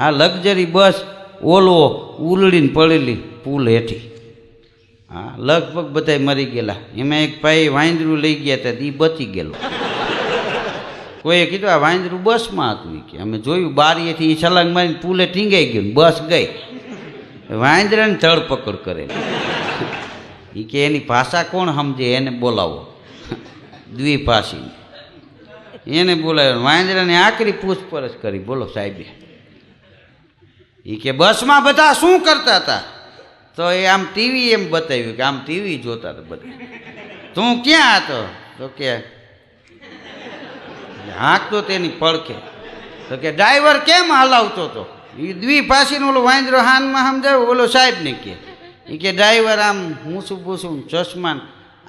આ luxury bus ઓલવો ઉલડીને પડેલી પુલ હેઠી. હા, લગભગ બધા મરી ગયેલા. એમાં એક ભાઈ વાંદરું લઈ ગયા હતા, એ બચી ગયેલો. કોઈએ કીધું આ વાંદરું બસમાં હતું. કે અમે જોયું બારીએથી એ છલાંગ મારીને પુલે ટીંગાઈ ગયું, બસ ગઈ. વાંદરાને ધરપકડ કરેલી. એ કે એની ભાષા કોણ સમજે એને બોલાવો. દ્વિભાષી એને બોલાવ્યો. વાંદરાને આકરી પૂછપરછ કરી. બોલો સાહેબે. એ કે બસમાં બધા શું કરતા હતા? તો એ આમ ટીવી એમ બતાવ્યું કે આમ ટીવી જોતા હતા બધા. તું ક્યાં હતો? તો કે હાંકતો તેની પડખે. તો કે ડ્રાઈવર કેમ હલાવતો હતો? એ દ્વિભાષીનો ઓલો વાંદરો હાનમાં સમજાવ્યો. ઓલો સાહેબને કે એ કે ડ્રાઈવર આમ મૂસું પૂસું ચશ્મા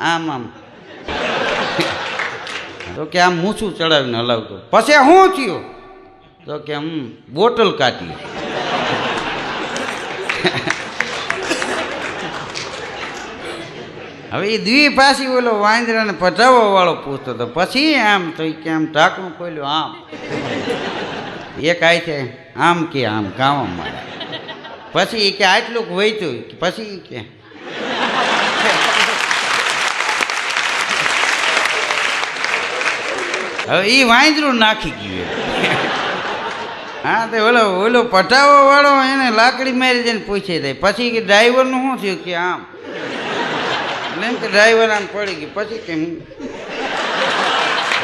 આમ આમ. તો કે આમ મૂછું ચડાવીને હલાવતો. પછી શું થયું? તો કે બોટલ કાઢી. હવે એ દ્વિભાષી ઓલો વાંદરાને પટાવવા વાળો પૂછતો હતો. પછી આમ તો કે આમ ઢાંકણું ખોલ્યું આમ. એક આય છે આમ કે આમ ગાવા માંડે. પછી એ કે આટલું વહીતું. પછી કે હવે એ વાંદરું નાખી ગયું. હા, તો ઓલો પટાવવા વાળો એને લાકડી મારી જઈને પૂછી દે. પછી કે ડ્રાઈવરનું શું થયું? કે આમ. એમ કે ડ્રાઈવર આમ પડી ગઈ. પછી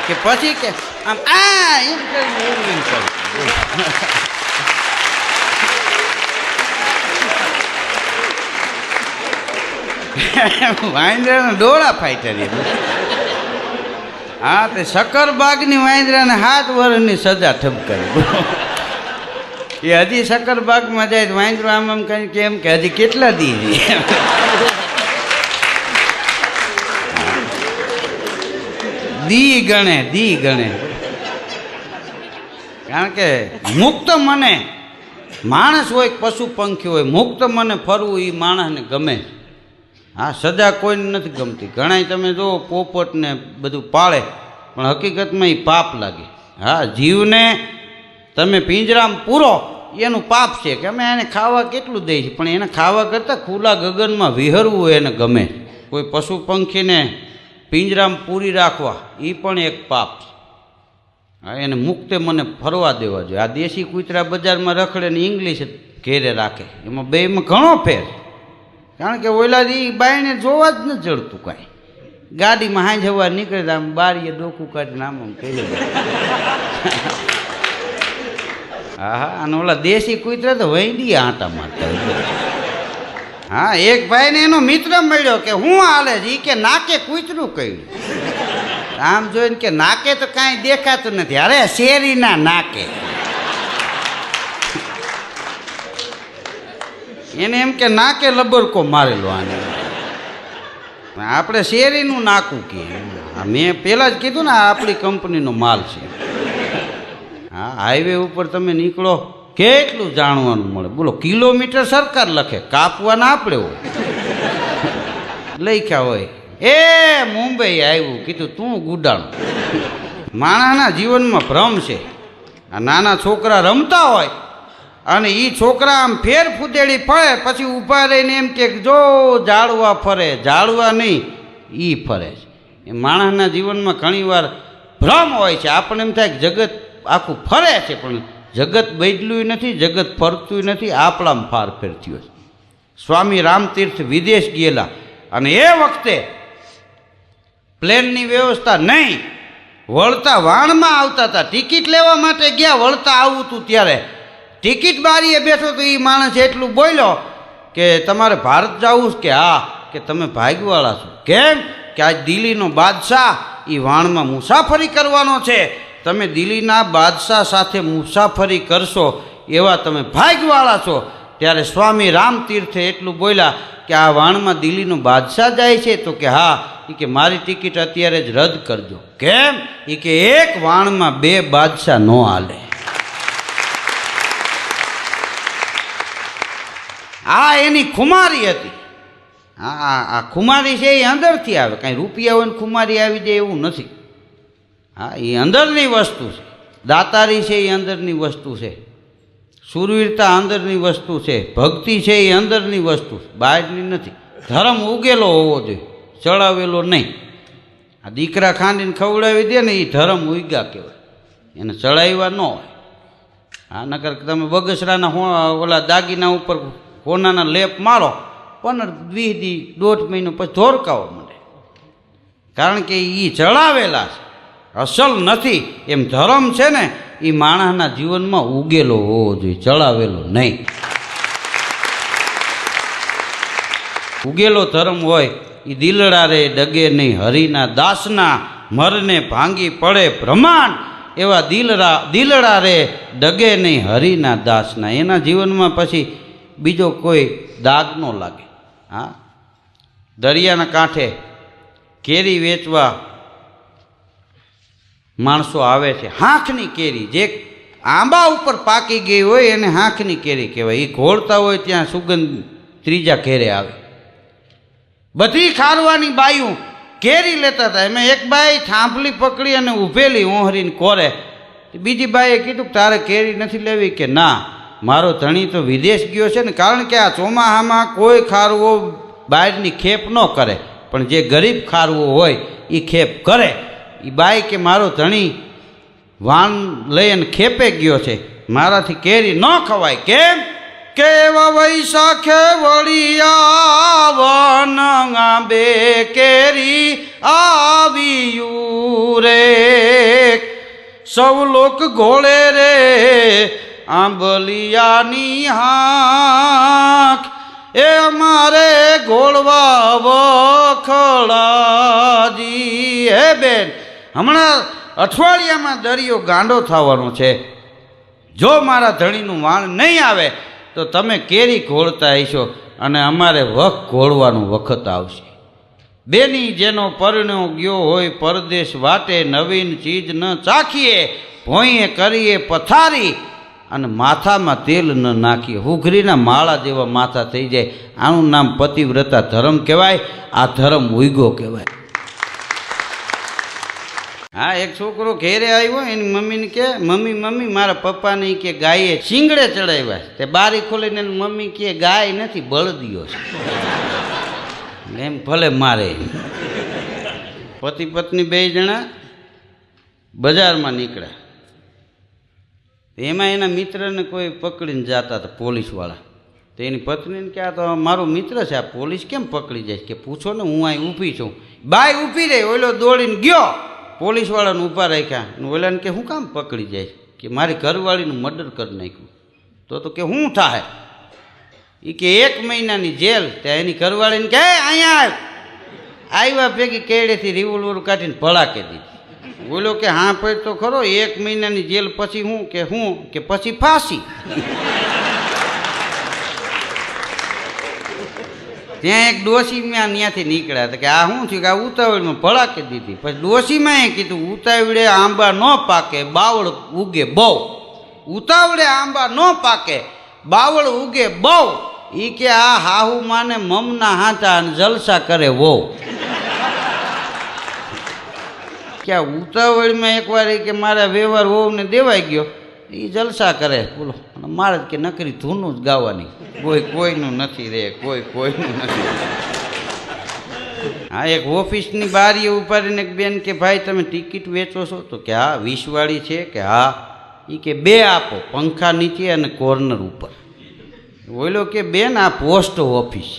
કે પછી કે આમ આ એમ કરીને વાંદરાના ડોળા ફાઈટર. હા, તે શક્કરબાગની વાંદરાને 7 વર્ષની સજા ઠપકારી. એ હજી શક્કરબાગમાં જાય તો વાંદરો આમ આમ કઈ કેમ કે હજી કેટલા દી. દી ગણે. કારણ કે મુક્ત મને માણસ હોય પશુ પંખી હોય, મુક્ત મને ફરવું એ માણસને ગમે. હા, સજા કોઈને નથી ગમતી. ઘણા તમે જુઓ પોપટને બધું પાળે પણ હકીકતમાં એ પાપ લાગે. હા, જીવને તમે પિંજરામાં પૂરો એનું પાપ છે કે અમે એને ખાવા કેટલું દઈએ છીએ, પણ એને ખાવા કરતાં ખુલ્લા ગગનમાં વિહરવું એને ગમે. કોઈ પશુ પંખીને પિંજરામાં પૂરી રાખવા એ પણ એક પાપ છે. હા, એને મુક્તે મને ફરવા દેવા જોઈએ. આ દેશી કૂતરા બજારમાં રખડે ને ઇંગ્લિશ ઘેરે રાખે, એમાં બેમાં ઘણો ફેર. કારણ કે ઓલાથી બાઈને જોવા જ ન જડતું કાંઈ. ગાડીમાં હાંજ હવા નીકળે આમ બારીએ ડોકું કાઢીને આમ આમ કહી દે. હા, અને ઓલા દેશી કૂતરા તો વૈડી આંટા મારતા. હા, એક ભાઈને એનો મિત્ર મળ્યો કે હું હાલે છે? એ કે નાકે કૂતરું કહ્યું. આમ જોઈને કે નાકે તો કાંઈ દેખાતું નથી. અરે શેરીના નાકે. એને એમ કે નાકે લબરકો મારેલો આને. આપણે શેરીનું નાકું કે મેં પહેલાં જ કીધું ને આ આપણી કંપનીનો માલ છે. હા, હાઈવે ઉપર તમે નીકળો કેટલું જાણવાનું મળે. બોલો, કિલોમીટર સરકાર લખે, કાપવાના આપણે હોય. લખ્યા હોય એ મુંબઈ આવ્યું, કીધું તું ગુડાણું. માણસના જીવનમાં ભ્રમ છે. આ નાના છોકરા રમતા હોય અને એ છોકરા આમ ફેર ફૂદેડી ફરે, પછી ઊભા રહીને એમ કે જો ઝાડવા ફરે. ઝાડવા નહીં, એ ફરે છે. એ માણસના જીવનમાં ઘણીવાર ભ્રમ હોય છે. આપણને એમ થાય કે જગત આખું ફરે છે, પણ જગત બદલ્યું નથી, જગત ફરતું નથી, આપણામાં ફાર ફેર થયો છે. સ્વામી રામતીર્થ વિદેશ ગયેલા અને એ વખતે પ્લેનની વ્યવસ્થા નહીં, વળતા વાણમાં આવતા હતા. ટિકિટ લેવા માટે ગયા, વળતા આવવું હતું ત્યારે ટિકિટ બારીએ બેઠો તો એ માણસ એટલું બોલ્યો કે તમારે ભારત જવું કે હા, કે તમે ભાગવાળા છો. કેમ? કે આજ દિલ્હીનો બાદશાહ એ વાણમાં મુસાફરી કરવાનો છે. તમે દિલ્હીના બાદશાહ સાથે મુસાફરી કરશો એવા તમે ભાગવાળા છો. ત્યારે સ્વામી રામતીર્થે એટલું બોલ્યા કે આ વાણમાં દિલ્હીનો બાદશાહ જાય છે? તો કે હા. એ કે મારી ટિકિટ અત્યારે જ રદ કરજો. કેમ? એ કે એક વાણમાં 2 બાદશાહ ન હાલે. આ એની ખુમારી હતી. આ ખુમારી છે એ અંદરથી આવે, કાંઈ રૂપિયા હોય ને ખુમારી આવી જાય એવું નથી. હા, એ અંદરની વસ્તુ છે. દાતારી છે એ અંદરની વસ્તુ છે. શૂરવીરતા અંદરની વસ્તુ છે, ભક્તિ છે એ અંદરની વસ્તુ, બહારની નથી. ધર્મ ઉગેલો હોવો જોઈએ, ચડાવેલો નહીં. આ દીકરા ખાંડીને ખવડાવી દે ને એ ધર્મ ઉગ્યા કહેવાય, એને ચડાવ્યા ન હોય. આ નકર તમે બગસરાના ઓલા દાગીના ઉપર હોનાના લેપ મારો 15-20 દી 1.5 મહિનો પછી ધોરકાવા મળે, કારણ કે એ ચડાવેલા છે, અસલ નથી. એમ ધર્મ છે ને એ માણસના જીવનમાં ઉગેલો હોવો જોઈએ, ચડાવેલો નહીં. ઉગેલો ધર્મ હોય એ દિલડા રે ડગે નહીં, હરિના દાસના મરને ભાંગી પડે બ્રહ્માંડ. એવા દિલડા રે ડગે નહીં, હરિના દાસના. એના જીવનમાં પછી બીજો કોઈ દાગ ન લાગે. હા, દરિયાના કાંઠે કેરી વેચવા માણસો આવે છે. હાંખની કેરી, જે આંબા ઉપર પાકી ગઈ હોય એને હાંખની કેરી કહેવાય. એ ઘોળતા હોય ત્યાં સુગંધ ત્રીજા ઘેરે આવે. બધી ખારવાની બાયું કેરી લેતા હતા. એમાં એક બાઈ થાંભલી પકડી અને ઊભેલી ઓહરીને કોરે. બીજી બાઈએ કીધું તારે કેરી નથી લેવી? કે ના, મારો ધણી તો વિદેશ ગયો છે ને. કારણ કે આ ચોમાહામાં કોઈ ખારવો બહારની ખેપ ન કરે, પણ જે ગરીબ ખારવો હોય એ ખેપ કરે. એ બાઈ કે મારો ધણી વાન લઈને ખેપે ગયો છે, મારાથી કેરી ન ખવાય. કેમ? કેવા વૈશાખે વળિયા વન આંબે કેરી આવ્યું રે, સૌ લોક ઘોળે રે આંબલિયાની હાંખ, એ અમારે ઘોળવા વખડાજી. હે બેન, હમણાં અઠવાડિયામાં દરિયો ગાંડો થવાનો છે. જો મારા ધણીનું વાણ નહીં આવે તો તમે કેરી ઘોળતા હશો અને અમારે વખ ઘોળવાનો વખત આવશે. બેની જેનો પરણ્યો ગયો હોય પરદેશ વાટે, નવીન ચીજ ન ચાખીએ, ભોંયે કરીએ પથારી અને માથામાં તેલ ન નાખીએ. હુઘરીના માળા જેવા માથા થઈ જાય. આનું નામ પતિવ્રતા ધર્મ કહેવાય. આ ધર્મ ઉગ્યો કહેવાય. હા, એક છોકરો ઘેરે આવ્યો, એની મમ્મીને કે મમ્મી મારા પપ્પાને કે ગાયે શીંગડે ચડાવ્યા. તે બારી ખોલીને મમ્મી કે ગાય નથી, બળદિયો છે. એમ ભલે મારે. પતિ પત્ની 2 જણા બજારમાં નીકળ્યા. એમાં એના મિત્રને કોઈ પકડીને જતા હતા પોલીસવાળા. તો એની પત્નીને કે આ તો મારો મિત્ર છે, આ પોલીસ કેમ પકડી જાય? કે પૂછો ને, હું અહીં ઊભી છું. બાઈ ઊભી રહી, ઓલો દોડીને ગયો, પોલીસવાળાને ઊભા રાખ્યા. ઓલાને કે હું કામ પકડી જાય? કે મારી ઘરવાળીનું મર્ડર કરી નાખ્યું. તો કે હું થાય? એ કે 1 મહિનાની જેલ. ત્યાં એની ઘરવાળીને કે અહીંયા આવ્યા ભેગી કેડેથી રિવોલ્વર કાઢીને ભડાકે દીધી. બોલો કે હા પણ તો ખરો, 1 મહિનાની જેલ પછી હું કે પછી ફાંસી. ત્યાં એક ડોશીમાં ત્યાંથી નીકળ્યા હતા કે આ શું છે કે આ ઉતાવળમાં ભડાકે દીધી. પછી ડોશીમાં એ કીધું ઉતાવળે આંબા ન પાકે, બાવળ ઉગે બહુ. ઉતાવળે આંબા ન પાકે, બાવળ ઉગે બહુ. એ કે આ હાહુ માને મમના હાચા અને જલસા કરે વહુ. કે આ ઉતાવળમાં એકવાર કે મારા વ્યવહાર વહુને દેવાઈ ગયો, એ જલસા કરે. બોલો, મારે કે નકરી ધૂનું જ ગાવાની, કોઈનું નથી રે, કોઈનું નથી. હા, એક ઓફિસની બારીએ ઉપાડીને એક બેન કે ભાઈ તમે ટિકિટ વેચો છો? તો કે હા, 20 વાળી છે. કે હા. એ કે 2 આપો, પંખા નીચે અને કોર્નર ઉપર. બોલો કે બેન આ પોસ્ટ ઓફિસ.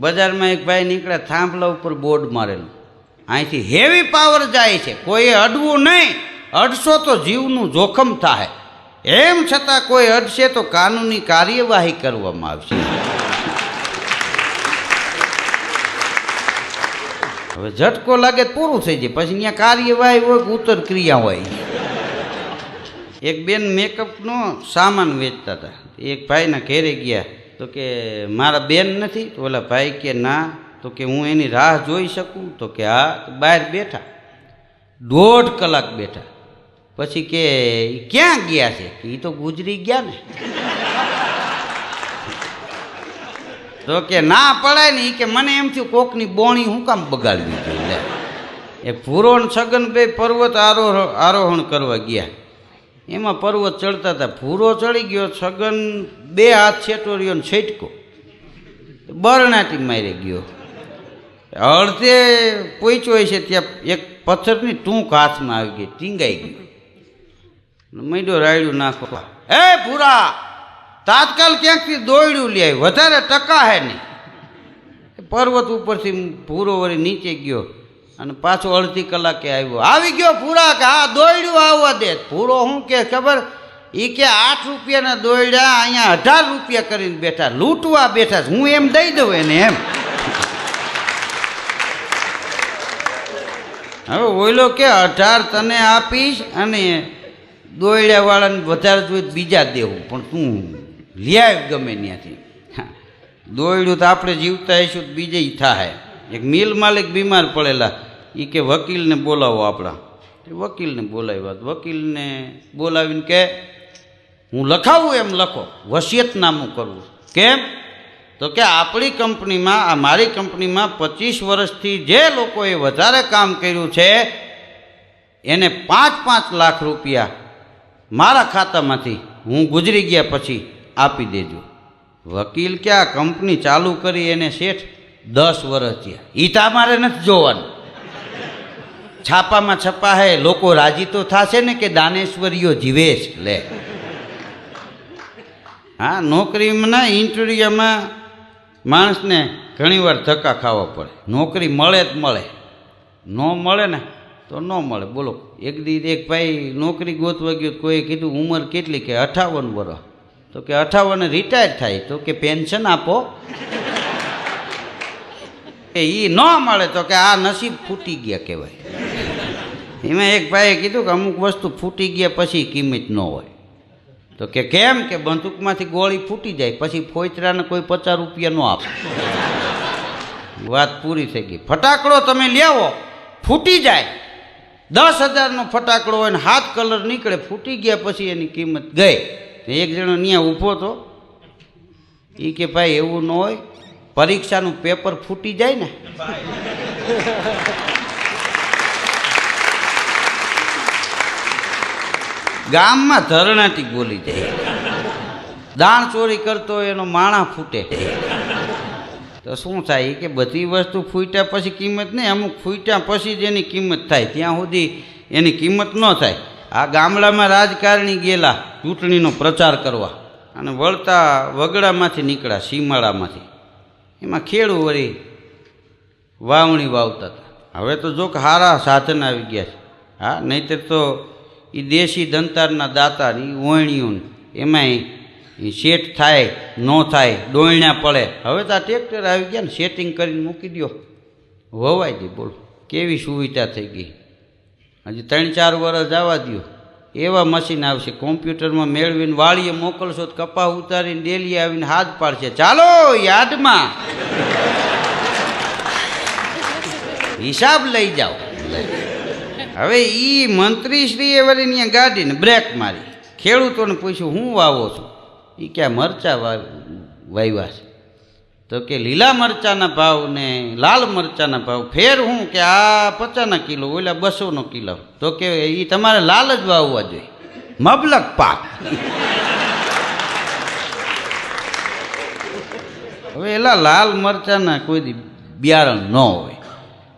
બજારમાં એક ભાઈ નીકળ્યા, થાંભલા ઉપર બોર્ડ મારેલું, અહીંથી હેવી પાવર જાય છે, કોઈએ અડવું નહીં, અડશો તો જીવનું જોખમ થાય. એમ છતાં કોઈ અડશે તો કાનૂની કાર્યવાહી કરવામાં આવશે. હવે ઝટકો લાગે પૂરું થઈ જાય, પછી અહીંયા કાર્યવાહી હોય, ઉત્તર ક્રિયા હોય. એક બેન મેકઅપનો સામાન વેચતા હતા. એક ભાઈના ઘેરે ગયા તો કે મારા બેન નથી? તો ઓલા ભાઈ કે ના. તો કે હું એની રાહ જોઈ શકું? તો કે હા. બહાર બેઠા, 1.5 કલાક બેઠા. પછી કે ક્યાં ગયા છે? એ તો ગુજરી ગયા ને. તો કે ના પડાય ને. એ કે મને એમ થયું કોકની બોણી હું કામ બગાડવી જોઈએ. એ પૂરો છગન બે પર્વત આરોહણ કરવા ગયા. એમાં પર્વત ચડતા હતા, ભૂરો ચડી ગયો, છગન 2 હાથ છેટોરીઓ ને છેટકો બરણાટી મારી ગયો. અડધે પહોંચ્યો છે ત્યાં એક પથ્થરની ટૂંક હાથમાં આવી ગઈ, ટીંગાઈ ગયું. મૈડો રાયડું નાખવા, એ ભૂરા તાત્કાલ ક્યાંકથી દોયડું લઈ આવી, વધારે ટકા હે નહીં. પર્વત ઉપરથી ભૂરો વળી નીચે ગયો અને પાછો અડધી કલાકે આવ્યો. આવી ગયો ભૂરા કે હા દોયડું આવવા દે. ભૂરો શું કે ખબર, એ કે 8 રૂપિયાના દોયડા અહીંયા 18 રૂપિયા કરીને બેઠા, લૂંટવા બેઠા, હું એમ દઈ દઉં એને એમ. હવે ઓઈલો કે 18 તને આપીશ અને દોયડા વાળાને વધારે જોઈએ બીજા દેવું, પણ તું લ્યાવ ગમે ત્યાંથી. દોયડું તો આપણે જીવતા હઈશું તો બીજે થાય. એક મિલ માલિક બીમાર પડેલા, એ કે વકીલને બોલાવો આપણા. વકીલને બોલાવ્યા, વકીલને બોલાવીને કે હું લખાવું એમ લખો, વસિયતનામું કરવું. કેમ તો કે આપણી કંપનીમાં, આ મારી કંપનીમાં 25 વર્ષથી જે લોકોએ વધારે કામ કર્યું છે એને 5-5 લાખ રૂપિયા મારા ખાતામાંથી હું ગુજરી ગયા પછી આપી દેજો. વકીલ કે આ કંપની ચાલુ કરી એને શેઠ 10 વર્ષ થયા, એ તો અમારે નથી જોવાનું. છાપામાં છપા હે, લોકો રાજી તો થશે ને કે દાનેશ્વરીઓ જીવેશ લે. હા, નોકરીમાં ઇન્ટરવ્યુમાં માણસને ઘણીવાર ધક્કા ખાવા પડે. નોકરી મળે જ મળે, ન મળે ને તો ન મળે. બોલો, એક ભાઈ નોકરી ગોતવા ગયો, કોઈ કીધું ઉંમર કેટલી, કે 58 વર્ષ. તો કે 58 રિટાયર થાય, તો કે પેન્શન આપો. એ ન મળે તો કે આ નસીબ ફૂટી ગયા કહેવાય. એમાં એક ભાઈએ કીધું કે અમુક વસ્તુ ફૂટી ગયા પછી કિંમત ન હોય. તો કે કેમ, કે બંદૂકમાંથી ગોળી ફૂટી જાય પછી ફોઈતરાને કોઈ 50 રૂપિયા ન આપે. વાત પૂરી થઈ ગઈ. ફટાકડો તમે લેવો, ફૂટી જાય, 10,000નો ફટાકડો હોય ને 7 કલર નીકળે, ફૂટી ગયા પછી એની કિંમત ગઈ. એક જણો ત્યાં ઊભો હતો, એ કે ભાઈ એવું ન હોય, પરીક્ષાનું પેપર ફૂટી જાય ને. ગામમાં ધરણાટી બોલી જાય, દાણ ચોરી કરતો હોય એનો માણા ફૂટે તો શું થાય? એ કે બધી વસ્તુ ફૂટ્યા પછી કિંમત નહીં, અમુક ફૂટ્યા પછી જ એની કિંમત થાય, ત્યાં સુધી એની કિંમત ન થાય. આ ગામડામાં રાજકારણી ગયેલા ચૂંટણીનો પ્રચાર કરવા અને વળતા વગડામાંથી નીકળ્યા, સીમાડામાંથી. એમાં ખેડૂ વળી વાવણી વાવતા હતા. હવે તો જો કે સારા સાધન આવી ગયા છે. હા, નહીંતર તો એ દેશી દંતારના દાતા, એ ઓયણીઓ એમાંય શેઠ થાય ન થાય, ડોયણા પડે. હવે તો આ ટ્રેક્ટર આવી ગયા ને, સેટિંગ કરીને મૂકી દો, વવાઈ દે. બોલો કેવી સુવિધા થઈ ગઈ. હજી 3-4 વર્ષ જવા દો, એવા મશીન આવશે, કોમ્પ્યુટરમાં મેળવીને વાળીએ મોકલશો તો કપા ઉતારીને ડેલી આવીને હાથ પાડશે, ચાલો યાદમાં હિસાબ લઈ જાઓ. હવે એ મંત્રીશ્રીએ વળી ત્યાં ગાડીને બ્રેક મારી, ખેડૂતોને પૂછ્યું હું વાવો છું? એ ક્યાં મરચા વાવ્યા છે. તો કે લીલા મરચાના ભાવ ને લાલ મરચાના ભાવ ફેર હું? કે આ 50ના કિલો, ઓલા 200નો કિલો. તો કે એ તમારે લાલ જ વાવવા જોઈએ, મબલક પાક. હવે એલા લાલ મરચાના કોઈ બિયારણ ન હોય,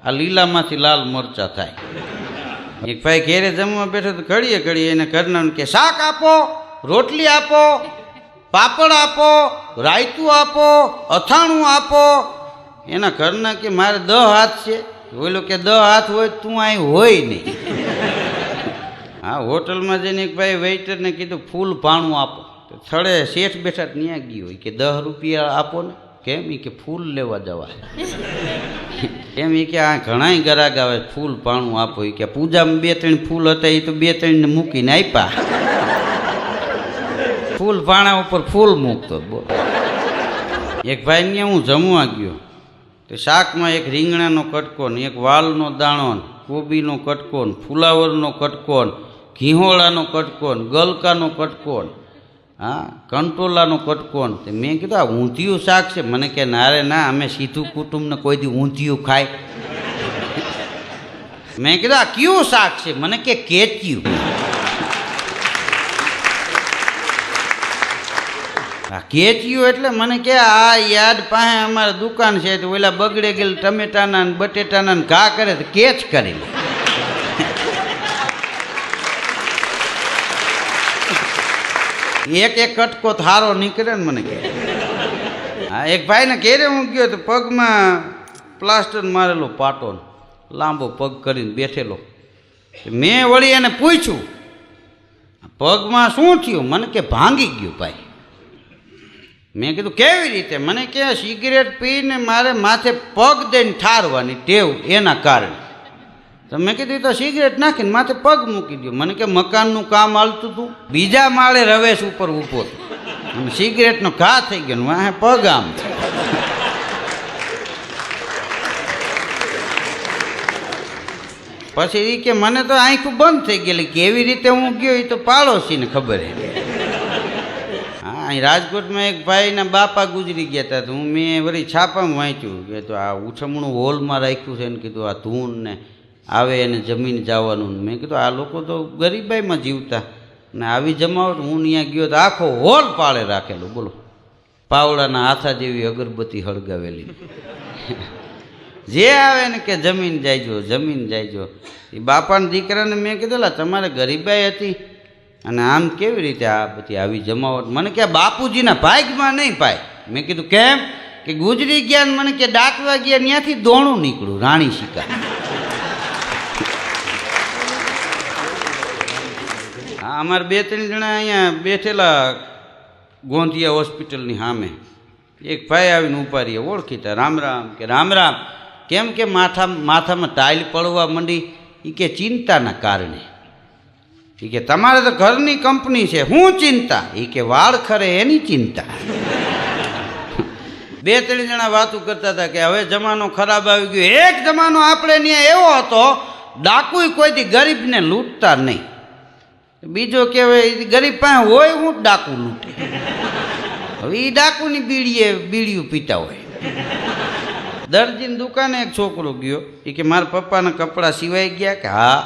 આ લીલામાંથી લાલ મરચા થાય. એક ભાઈ ઘેરે જમવા બેઠો તો ઘડીએ એને ઘરના કે શાક આપો, રોટલી આપો, પાપડ આપો, રાયતું આપો, અથાણું આપો. એના ઘરના કે મારે 10 હાથ છે. બોલો કે 10 હાથ હોય તું અહીં હોય નહીં. હા, હોટલમાં જઈને એક ભાઈ વેઇટરને કીધું ફૂલ ભાણું આપો. તો થળે શેઠ બેઠા ત્યાં ગયો, કે 10 રૂપિયા આપો ને. કેમ? એ કે ફૂલ લેવા જવા. એમ એ કે આ ઘણાય ગરાગ આવે, ફૂલ ભાણું આપો. એ કે પૂજામાં 2-3 ફૂલ હતા, એ તો 2-3 ને મૂકીને આપ્યા. ફૂલ ભાણા ઉપર ફૂલ મૂકતો. બોલો, એક ભાઈ ને હું જમવા ગયો તો શાકમાં એક રીંગણાનો કટકો ને, એક વાલનો દાણો ને, કોબીનો કટકો ને, ફુલાવરનો કટકો ને, ઘીહોળાનો કટકો ને, ગલકાનો કટકો ને, હા કંટોલાનો કટકો ને. મેં કીધું આ ઊંધિયું શાક છે? મને કે ના રે ના, અમે સીધું કુટુંબને કોઈ દી ઊંધિયું ખાય. મેં કીધું આ કયું શાક છે? મને કે કેચ્યું. આ કેચિયું એટલે મને કે આ યાદ પાસે અમારે દુકાન છે તો ઓલા બગડે ગયેલ ટમેટાના ને બટેટાના ને ઘા કરે તો કેચ કરી લે. એક એક કટકો થારો નીકળે ને મને કે. હા એક ભાઈને ઘેરે હું ગયો તો પગમાં પ્લાસ્ટર મારેલો પાટો લાંબો પગ કરીને બેઠેલો. મેં વળી એને પૂછ્યું પગમાં શું થયું? મને કે ભાંગી ગયું ભાઈ. મેં કીધું કેવી રીતે? મને કે સિગરેટ પીને મારે માથે પગ દઈને ઠારવાની ટેવ એના કારણે. તો મેં કીધું તો સિગરેટ નાખીને માથે પગ મૂકી દો. મને કે મકાનનું કામ હાલતું હતું, બીજા માળે રવેશ ઉપર ઊભો હતો અને સિગરેટનો ઘા થઈ ગયો ને વાહે પગ આમ. પછી એ કે મને તો આંખું બંધ થઈ ગયેલી. કેવી રીતે હું ગયો એ તો પાડોશીને ખબર હે. હા અહીં રાજકોટમાં એક ભાઈના બાપા ગુજરી ગયા હતા તો મેં વળી છાપામાં વાંચ્યું કે તો આ ઉછમણું હોલમાં રાખ્યું છે ને કીધું આ ધૂન ને આવે એને જમીન જવાનું. મેં કીધું આ લોકો તો ગરીબાઈમાં જીવતા ને આવી જમાવટ. હું ત્યાં ગયો તો આખો હોલ પાળે રાખેલો. બોલો, પાવડાના હાથા જેવી અગરબત્તી હળગાવેલી. જે આવે ને કે જમીન જાયજો, જમીન જાયજો. એ બાપાના દીકરાને મેં કીધું તમારે ગરીબાઈ હતી અને આમ કેવી રીતે આ બધી આવી જમાવટ? મને કે બાપુજીના ભાગમાં નહીં પાય. મેં કીધું કેમ? કે ગુજરી ગયા ને મને કે દાટવા ગયા ત્યાંથી દોણું નીકળ્યું રાણી શિકાર. હા અમારે 2-3 જણા અહીંયા બેઠેલા ગોંધિયા હોસ્પિટલની સામે. એક ભાઈ આવીને ઉપાડીએ ઓળખીતા. રામ રામ. કે રામ રામ. કેમ? કે માથામાં ટાઇલ પડવા માંડી. એ કે ચિંતાના કારણે. એ કે તમારે તો ઘરની કંપની છે, શું ચિંતા? એ કે વાળ ખરે એની ચિંતા. 2-3 જણા વાતું કરતા હતા કે હવે જમાનો ખરાબ આવી ગયો. એક જમાનો આપણે ત્યાં એવો હતો ડાકુય કોઈથી ગરીબને લૂંટતા નહીં. બીજો કહેવાય ગરીબ પાસે હોય હું ડાકુ લૂંટે. હવે એ ડાકુની બીડીયું પીતા હોય. દરજીની દુકાને એક છોકરો ગયો. એ કે મારા પપ્પાના કપડાં સિવાઈ ગયા? કે હા.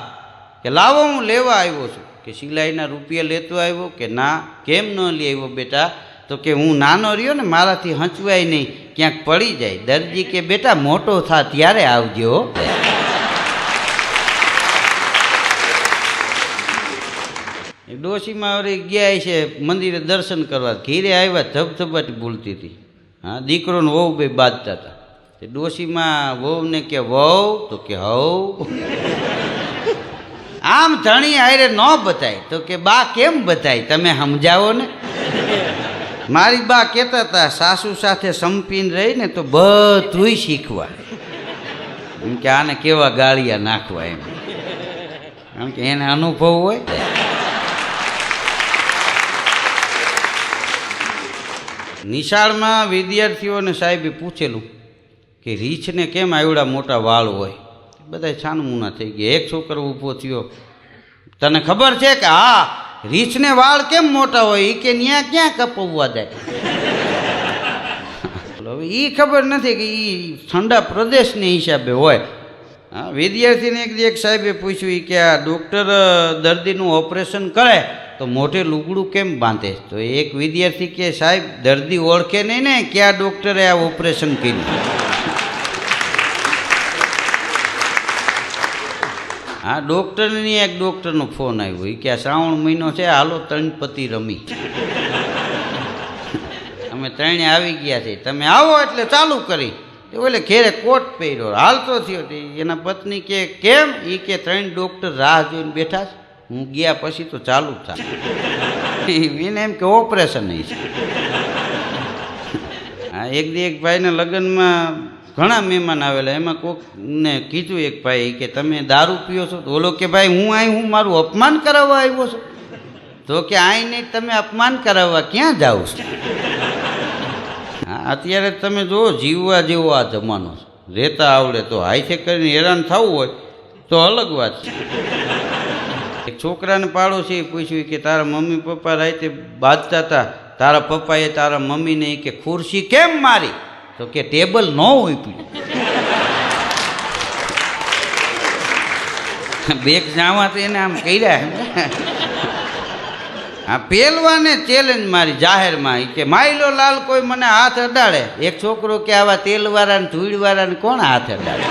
કે લાવો હું લેવા આવ્યો છું. કે સિલાઈના રૂપિયા લેતો આવ્યો? કે ના. કેમ ન લઈ આવ્યો બેટા? તો કે હું નાનો રહ્યો ને મારાથી હંચવાય નહીં, ક્યાંક પડી જાય. દરજી કે બેટા મોટો થા ત્યારે આવજો. ડોશીમાં વળી ગયા છે મંદિરે દર્શન કરવા. ઘીરે આવ્યા ધબધબાટી બોલતી હતી. હા દીકરોને વહુ બે બાંધતા હતા. ડોશીમાં વહુને કે વહુ? તો કે હવ. આમ ધણી હારે ન બતાય. તો કે બા કેમ બતાય? તમે સમજાવો ને. મારી બા કહેતા હતા સાસુ સાથે સંપીને રહીને તો બધુંય શીખવા. એમ કે આને કેવા ગાળિયા નાખવા એમ, કારણ કે એને અનુભવ હોય. નિશાળમાં વિદ્યાર્થીઓને સાહેબે પૂછેલું કે રીંછને કેમ આવડા મોટા વાળ હોય? બધા છાનમૂના થઈ ગયા. એક છોકરો ઊભો થયો, તને ખબર છે? કે હા. રીંછને વાળ કેમ મોટા હોય? એ કે ન્યા ક્યાં કપવવા જાય? હવે એ ખબર નથી કે એ ઠંડા પ્રદેશને હિસાબે હોય. હા વિદ્યાર્થીને એક સાહેબે પૂછ્યું કે આ ડૉક્ટર દર્દીનું ઓપરેશન કરે તો મોઢે લુગડું કેમ બાંધે? તો એક વિદ્યાર્થી કે સાહેબ દર્દી ઓળખે નહીં ને કે આ ડૉક્ટરે આ ઓપરેશન કર્યું. હા ડૉક્ટરની એક ડૉક્ટરનો ફોન આવ્યો. એ કે આ શ્રાવણ મહિનો છે, હાલો 3 પતિ રમી. અમે 3 આવી ગયા છે, તમે આવો એટલે ચાલુ કરી. ઓલે ઘેરે કોટ પહેર્યો હાલતો થયો. એના પત્ની કે કેમ? એ કે 3 ડૉક્ટર રાહ જોઈને બેઠા છે, હું ગયા પછી તો ચાલુ થાય. એને એમ કે ઓપરેશન છે. હા એક ભાઈના લગ્નમાં ઘણા મહેમાન આવેલા. એમાં કોકને કીધું એક ભાઈ કે તમે દારૂ પીઓ છો? તો ઓલો કે ભાઈ હું મારું અપમાન કરાવવા આવ્યો છું? તો કે આઈ નહીં, તમે અપમાન કરાવવા ક્યાં જાઓ છો? હા અત્યારે તમે જુઓ જીવવા જેવો આ જમાનો છે. રહેતા આવડે તો હાથે કરીને હેરાન થવું હોય તો અલગ વાત છે. એક છોકરાને પાડોશીએ પૂછ્યું કે તારા મમ્મી પપ્પા રાતે બાંધતા હતા, તારા પપ્પાએ તારા મમ્મીને કે ખુરશી કેમ મારી? તો કે ટેબલ ન હોય પીડ્યું. બેગ જાવા તો એને આમ કર્યા. આ પહેલવાને ચેલેન્જ મારી જાહેરમાં કે માયલો લાલ કોઈ મને હાથ અડાડે. એક છોકરો કે આવા તેલવાળાને ધૂળવાળાને કોણ હાથ અડાડે?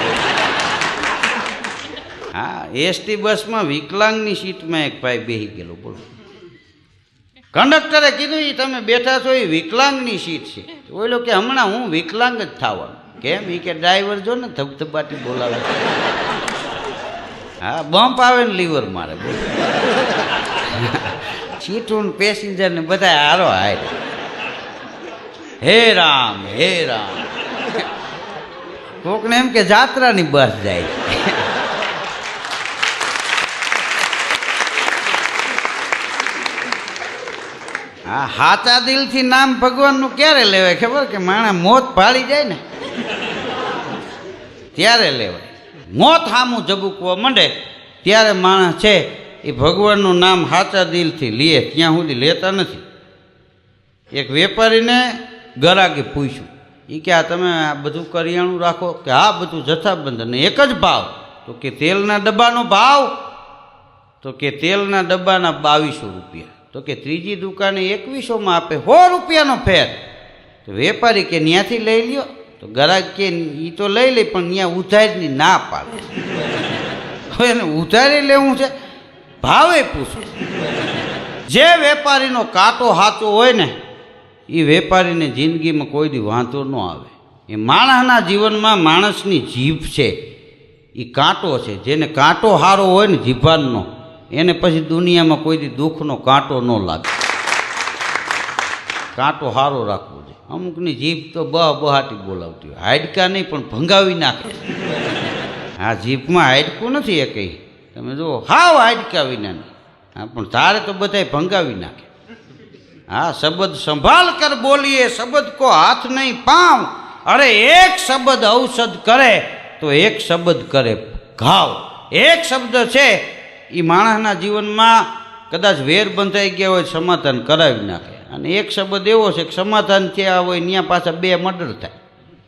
હા, એસટી બસમાં વિકલાંગની સીટમાં એક ભાઈ બેસી ગયેલો. બોલો, કંડક્ટરે કીધું એ તમે બેઠા છો એ વિકલાંગની સીટ છે. ઓલો કે હમણાં હું વિકલાંગ જ થવાનું. કેમ? એ કે ડ્રાઈવર જો ને ધબધબાટી બોલાવે. હા, બમ્પ આવે ને લીવર મારે. સીટું પેસેન્જર ને બધા હારો હાય. હે રામ હે રામ. કોકને એમ કે જાત્રાની બસ જાય. હા, હાચા દિલથી નામ ભગવાનનું ક્યારે લેવાય ખબર? કે માણસ મોત ભાળી જાય ને ત્યારે લેવાય. મોત સામું ઝબૂકવા માંડે ત્યારે માણસ છે એ ભગવાનનું નામ સાચા દિલથી લે. ત્યાં સુધી લેતા નથી. એક વેપારીને ગરાકે પૂછ્યું, એ કે આ તમે આ બધું કરિયાણું રાખો? કે હા, બધું જથ્થાબંધ. અને એક જ ભાવ? તો કે તેલના ડબ્બાનો ભાવ? તો કે તેલના ડબ્બાના 2200 રૂપિયા. તો કે ત્રીજી દુકાને 2100માં આપે, 100 રૂપિયાનો ફેર. તો વેપારી કે ત્યાંથી લઈ લ્યો. તો ગ્રાહક કે એ તો લઈ લે, પણ ત્યાં ઉધારની ના પાડે. હવે એને ઉધારી લેવું છે, ભાવે પૂછો. જે વેપારીનો કાંટો સાચો હોય ને એ વેપારીને જિંદગીમાં કોઈ દી વાંધો ન આવે. એ માણસના જીવનમાં માણસની જીભ છે એ કાંટો છે. જેને કાંટો સારો હોય ને જીભાનનો, એને પછી દુનિયામાં કોઈ દી દુઃખનો કાંટો ન લાગે. કાંટો સારો રાખવો જોઈએ. અમુકની જીભ તો બહાટી બોલાવતી હોય, હાડકા નહીં પણ ભંગાવી નાખે. આ જીભમાં હાડકું નથી એ કંઈ, તમે જુઓ, હાવ હાડકા વિનાની. હા, પણ તારે તો બધાય ભંગાવી નાખે. હા, શબ્દ સંભાળ કર બોલીએ, શબ્દ કો હાથ નહીં પાવ. અરે એક શબ્દ ઔષધ કરે તો એક શબ્દ કરે ઘાવ. એક શબ્દ છે એ માણસના જીવનમાં કદાચ વેર બંધાઈ ગયા હોય સમાધાન કરાવી નાખે. અને એક શબ્દ એવો છે કે સમાધાન થયા હોય ત્યાં પાછા 2 મર્ડર થાય.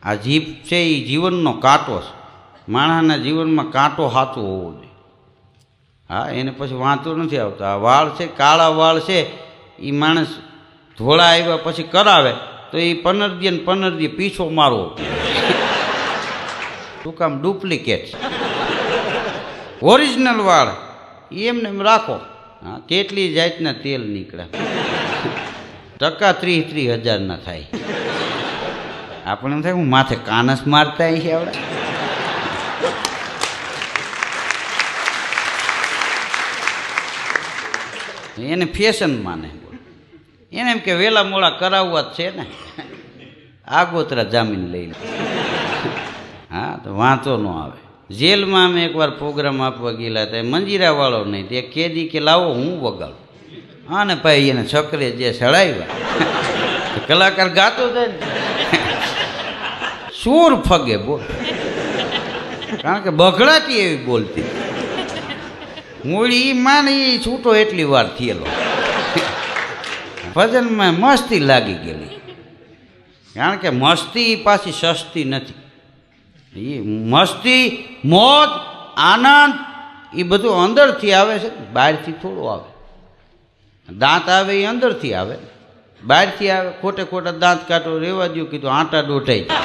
આ જીભ છે એ જીવનનો કાંટો છે. માણસના જીવનમાં કાંટો સાચો હોવો જોઈએ. હા, એને પછી વાંધો નથી આવતો. આ વાળ છે, કાળા વાળ છે, એ માણસ ધોળા આવ્યા પછી કરાવે તો એ 15 દી પીછો મારવો. શું કામ? ડુપ્લિકેટ. ઓરિજિનલ વાળ એમને એમ રાખો. હા, કેટલી જાતના તેલ નીકળે. ટકા 30,000 થાય. આપણે એમ થાય હું માથે કાનસ મારતા છે આવડે. એને ફેશન માને. એને એમ કે વેલા મોડા કરાવવા જ છે ને, આગોતરા જામીન લઈ લે. હા, તો વાંધો ન આવે. જેલમાં અમે એકવાર પ્રોગ્રામ આપવા ગયેલા હતા, મંજીરાવાળો નહીં, તે કેદી કે લાવો હું વગાડું. હા ને ભાઈ, એને છકરે જે સડાવ્યા, કલાકાર ગાતો જાય ને સૂર ફગે. બોલ, કારણ કે બગડાટી એવી બોલતી. મૂળી માને એ છૂટો એટલી વાર થયેલો. ભજનમાં મસ્તી લાગી ગયેલી. કારણ કે મસ્તી પાછી સસ્તી નથી. એ મસ્તી, મોજ, આનંદ એ બધું અંદરથી આવે છે, બહારથી થોડું આવે. દાંત આવે એ અંદરથી આવે, બહારથી આવે. ખોટે ખોટા દાંત કાઢો, રેવા દો, કીધું આટા દોઢાઈ જાય.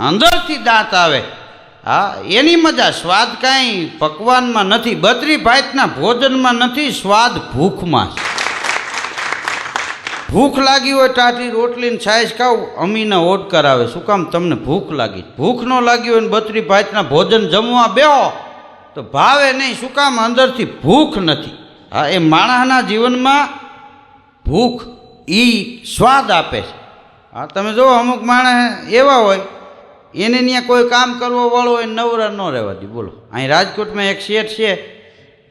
અંદરથી દાંત આવે. હા, એની મજા. સ્વાદ કાંઈ પકવાનમાં નથી, 32 ભાતના ભોજનમાં નથી, સ્વાદ ભૂખમાં છે. ભૂખ લાગી હોય ટાઢી રોટલીને છાશ ખાવ, અમીના ઓડકાર આવે. શું કામ? તમને ભૂખ લાગી. ભૂખ ન લાગી હોય ને 32 ભાતના ભોજન જમવા બેહો તો ભાવે નહીં. શું કામ? અંદરથી ભૂખ નથી. હા, એ માણસના જીવનમાં ભૂખ એ સ્વાદ આપે છે. હા, તમે જુઓ, અમુક માણસ એવા હોય એને ત્યાં કોઈ કામ કરવા વાળો હોય, નવરા ન રહેવા દે. બોલો, અહીં રાજકોટમાં એક શેઠ છે,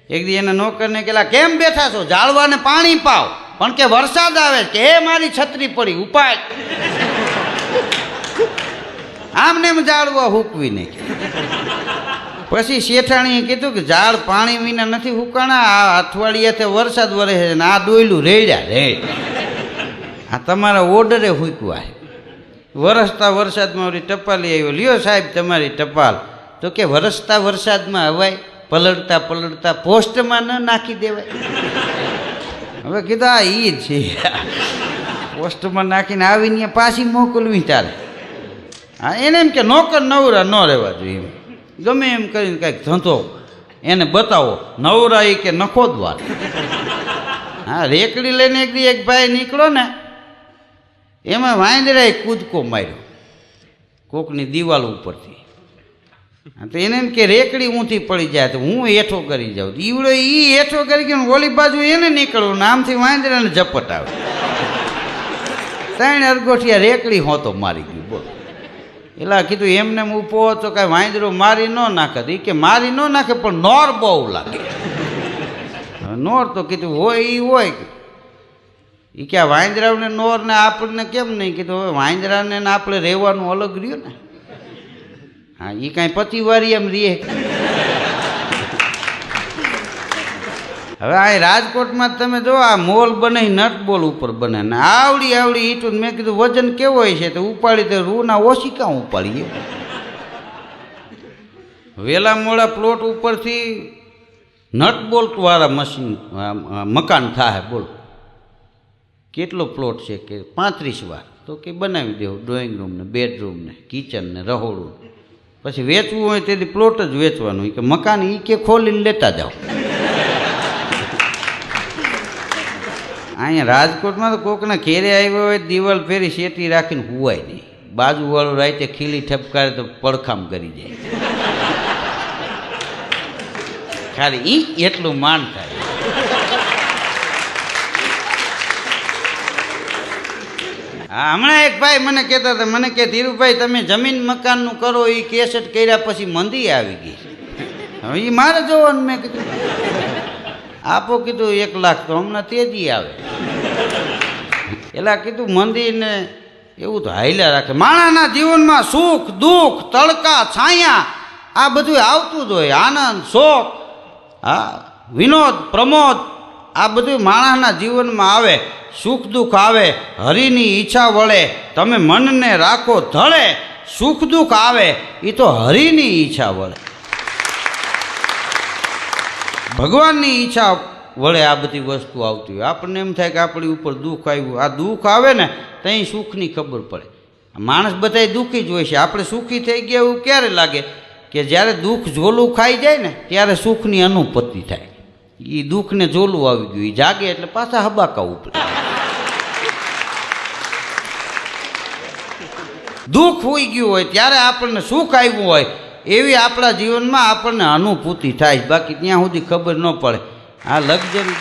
એક દી એના નોકરને કહેલા, કેમ બેઠા છો? ઝાડવાને પાણી પાવ. પણ કે વરસાદ આવે કે હે મારી છત્રી પડી, ઉપાય. આમને એમ ઝાડવા હૂકવી નાખ્યા. પછી શેઠાણીએ કીધું કે ઝાડ પાણી વિના નથી હુકાણા, આ અઠવાડિયાથી વરસાદ વરે છે ને આ ડોયલું રેડ્યા. આ તમારા ઓર્ડરે હુકવા. વરસતા વરસાદમાં વળી ટપાલી આવ્યો, લ્યો સાહેબ તમારી ટપાલ. તો કે વરસતા વરસાદમાં હવાય? પલળતા પલળતા પોસ્ટમાં ન નાખી દેવાય? હવે કીધું આ ઈ જ છે, પોસ્ટમાં નાખીને આવીને પાછી મોકલવી તારે. હા, એને એમ કે નોકર નવરા ન રહેવા જોઈએ, એમ ગમે એમ કરીને કાંઈક ધંધો એને બતાવો, નવરા એ કે નખો દ્વાર. હા, રેકડી લઈને એક ભાઈ નીકળો ને, એમાં વાંદરાએ કૂદકો માર્યો કોકની દિવાલ ઉપરથી. તો એને એમ કે રેકડી ઊંધી પડી જાય તો હું હેઠો કરી જાઉં. ઈવડો એ હેઠો કરી ગયો, ઓલી બાજુ એને નીકળવું ને આમથી વાંદરાને ઝપટ આવે. 3 અરગોઠિયા રેકડી હોતો મારી ગયું. બોલ, એલા કીધું એમને ઊભો હતો કાંઈ વાંદરો મારી ન નાખે. એ કે મારી ન નાખે પણ નોર બહુ લાગે. નોર તો કીધું હોય એ હોય. એ કે આ વાંદરાને નોર ને આપણને કેમ નહીં? કીધું હવે વાંદરાને આપણે રહેવાનું અલગ રહ્યું ને. હા, એ કાંઈ પતિવારી એમ રહે. હવે આ રાજકોટમાં તમે જો આ મોલ બને નટ બોલ ઉપર બને ને આવડી આવડી ઈટું. મેં કીધું વજન કેવો હોય છે? તો ઉપાડી તો રૂના ઓછી કાં ઉપાડીએ? વેલા મોડા પ્લોટ ઉપરથી નટ બોલ્ટ વાળા મશીન મકાન થાય. બોલો કેટલો પ્લોટ છે? કે 35 વાર. તો કે બનાવી દેવું ડ્રોઈંગ રૂમ ને બેડરૂમ ને કિચન ને રહોડું. પછી વેચવું હોય તેથી પ્લોટ જ વેચવાનું. કે મકાન એ કે ખોલીને લેતા જાઓ. અહીંયા રાજકોટમાં તો કોકના ઘેરે આવ્યો હોય દિવાલ ફેરી શેટી રાખીને હુવાય નહીં. બાજુવાળું રાતે ખીલી ઠપકારે તો પડખામ કરી જાય. ખાલી એટલું માન થાય. હા, હમણાં એક ભાઈ મને કહેતા હતા, મને કે ધીરુભાઈ તમે જમીન મકાનનું કરો એ કેસેટ કર્યા પછી મંદી આવી ગઈ. હવે એ મારે જોવાનું. મેં કીધું આપો, કીધું 1 લાખ તો હમણાં તેજી આવે. એલા કીધું મંદિરને એવું તો હાલ્યા રાખે. માણસના જીવનમાં સુખ દુઃખ તડકા છાયા આ બધું આવતું જ હોય. આનંદ શોક, હા, વિનોદ પ્રમોદ આ બધું માણસના જીવનમાં આવે. સુખ દુઃખ આવે, હરિની ઈચ્છા વળે. તમે મનને રાખો ધળે. સુખ દુઃખ આવે એ તો હરિની ઈચ્છા વળે, ભગવાનની ઈચ્છા વળે આ બધી વસ્તુ આવતી હોય. આપણને એમ થાય કે આપણી ઉપર દુઃખ આવ્યું. આ દુઃખ આવે ને ત્યાં સુખની ખબર પડે. માણસ બધાય દુઃખી જ હોય છે. આપણે સુખી થઈ ગયા એવું ક્યારે લાગે? કે જ્યારે દુઃખ ઝોલું ખાઈ જાય ને ત્યારે સુખની અનુપત્તિ થાય. એ દુઃખને ઝોલું આવી ગયું, એ જાગે એટલે પાછા હબાકા ઉપડે. દુઃખ હોઈ ગયું હોય ત્યારે આપણને સુખ આવ્યું હોય એવી આપણા જીવનમાં આપણને અનુભૂતિ થાય. બાકી ત્યાં સુધી ખબર ન પડે. આ લક્ઝરી